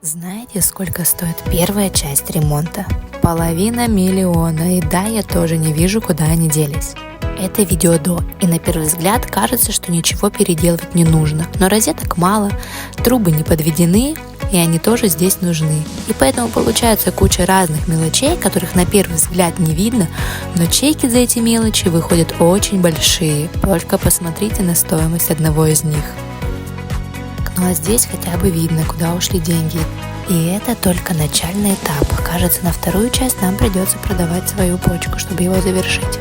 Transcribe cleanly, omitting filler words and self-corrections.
Знаете, сколько стоит первая часть ремонта? 500 000 000. И да, я тоже не вижу, куда они делись. Это видео до, и на первый взгляд кажется, что ничего переделывать не нужно. Но розеток мало, трубы не подведены, и они тоже здесь нужны. И поэтому получается куча разных мелочей, которых на первый взгляд не видно, но чеки за эти мелочи выходят очень большие. Только посмотрите на стоимость одного из них. Ну а здесь хотя бы видно, куда ушли деньги. И это только начальный этап. Кажется, на вторую часть нам придется продавать свою почку, чтобы его завершить.